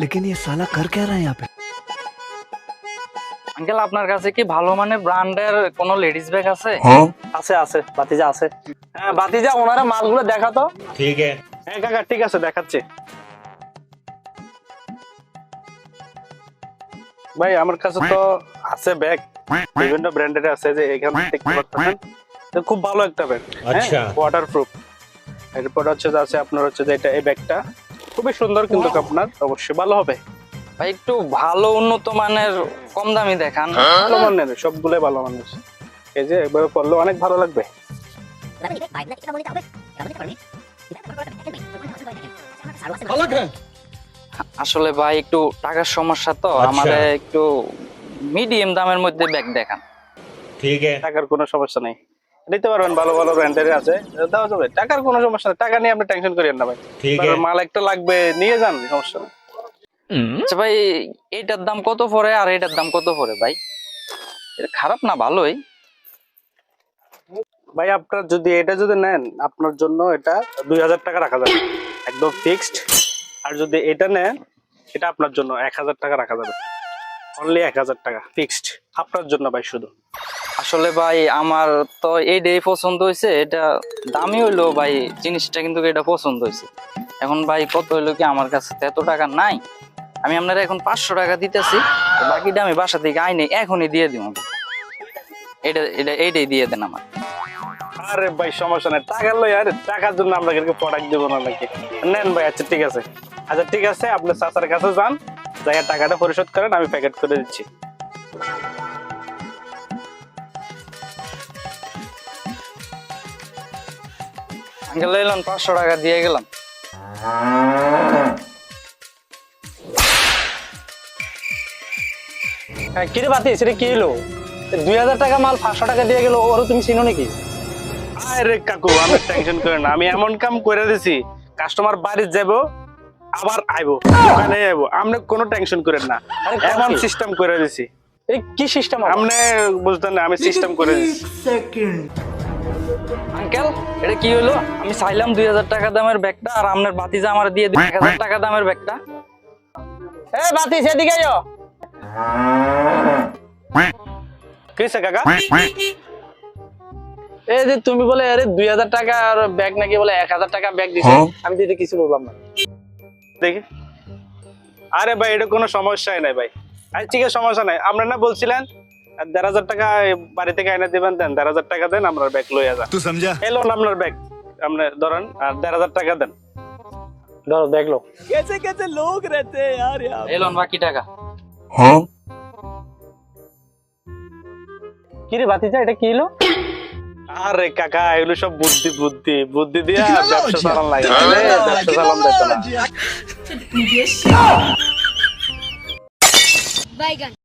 लेकिन ये साला कर क्या रहा है यहाँ पे? আঙ্কেল আপনার কাছে কি ভালো মানে ব্র্যান্ডের কোনো লেডিস ব্যাগ আছে? আছে আছে ভাতিজা আছে। হ্যাঁ ভাতিজা, ওনারা মালগুলো দেখাতো। ठीक है। হ্যাঁ কাকা ঠিক আছে, দেখাচ্ছি। ভাই আমার কাছে তো আছে ব্যাগ, বিভিন্ন ব্র্যান্ডের আছে, যে এখান থেকে দেখতে পাচ্ছেন। তো খুব ভালো একটা ব্যাগ, আচ্ছা। ওয়াটারপ্রুফ। এরপর হচ্ছে যে আছে আপনার হচ্ছে যে এটা, এই ব্যাগটা খুবই সুন্দর, কিন্তু আপনার অবশ্যই ভালো হবে। ভাই একটু ভালো উন্নত মানের কম দামি দেখান। ভালো মানের, সবগুলোই ভালো মানের। এই যে এভাবে পড়লে অনেক ভালো লাগবে। আসলে ভাই একটু টাকার সমস্যা তো, আচ্ছা। আমারে একটু মিডিয়াম দামের মধ্যে ব্যাগ দেখান। ठीक है। টাকার কোনো সমস্যা নেই, নিতে পারবেন, ভালো ভালো ব্র্যান্ডের আছে, দেওয়া যাবে। টাকার কোনো সমস্যা নেই, টাকা নিয়ে আপনি টেনশন করেন না ভাই। ঠিক আপনার আছে। মাল একটা লাগবে, নিয়ে যান, সমস্যা নেই। আচ্ছা ভাই, এইটার দাম কত পড়ে আর এইটার দাম কত পড়ে ভাই? এটা খারাপ না, ভালোই। ভাই আপনার যদি এটা যদি নেন, আপনার জন্য এটা 2000 টাকা রাখা যাবে, একদম ফিক্সড। আর যদি এটা নেন, এটা আপনার জন্য 1000 টাকা রাখা যাবে, অনলি 1000 টাকা ফিক্সড আপনার জন্য ভাই শুধু। আসলে ভাই আমার তো এইটাই পছন্দ হয়েছে, এটা দামি হইলো ভাই, জিনিসটা কিন্তু এটা পছন্দ হয়েছে। এখন ভাই কত হইলো কি, আমার কাছে তো এত টাকা নাই। আমি আপনারা এখন 500 টাকা দিতেছি, বাকিটা আমি বাসা থেকে আইনে এখনই দিয়ে দিব। এইটাই দিয়ে দেন আমার। আরে ভাই সমস্যা নেই, টাকা লই, আরে টাকার জন্য আমরা কিন্তু প্রোডাক্ট দেবো না নাকি? নেন ভাই। আচ্ছা ঠিক আছে, আচ্ছা ঠিক আছে, আপনি চাচার কাছে যান, যাই টাকাটা পরিশোধ করেন, আমি প্যাকেট করে দিচ্ছি। আঙ্কেল এলাম, 500 টাকা দিয়ে গেলাম। হ্যাঁ কিরে বাতি, সেটা কি হলো? 2000 টাকা মাল 500 টাকা দিয়ে গেল, ওরও তুমি চিনো নাকি? আরে কাকু, আমি টেনশন করেন না, আমি এমন কাম করে দিছি, কাস্টমার বাড়ি যাবো আবার আইবো, দোকানে আইবো, আপনি কোনো টেনশন করেন না, এমন সিস্টেম করে দিছি। এই কি সিস্টেম? আপনি বুঝতেন না, আমি সিস্টেম করে দিছি। আঙ্কেল এটা কি হলো? আমি চাইলাম 2000 টাকা দামের ব্যাগটা, আর আপনার বাতিজা আমার দিয়ে দিল 1000 টাকা দামের ব্যাগটা। এ বাতি, সেদিকে আইও। কিসে কাকা? এই যে তুমি বলে আরে 2000 টাকা আর ব্যাগ নাকি বলে 1000 টাকা ব্যাগ দিছো, আমি দিতে কিছু বললাম না। দেখি, আরে ভাই এটা কোনো সমস্যাই নাই ভাই। আচ্ছা ঠিক আছে, সমস্যা নাই। আপনারা না বলছিলেন 1500 টাকা বাড়ি থেকে এনে দিবেন, দেন 1500 টাকা দেন, আমরা ব্যাগ লইয়া যান। तू समझा? এলো না আপনার ব্যাগ, আপনি ধরেন, আর 1500 টাকা দেন, ধরো দেখলো। कैसे कैसे लोग रहते हैं यार यहाँ? এলন বাকি টাকা। কি রে বাতিজা, এটা কি হলো? আরে কাকা, এগুলো সব বুদ্ধি বুদ্ধি বুদ্ধি দিয়া ব্যবসা চালান লাগে, ব্যবসা চালান দেখো না। Baigan.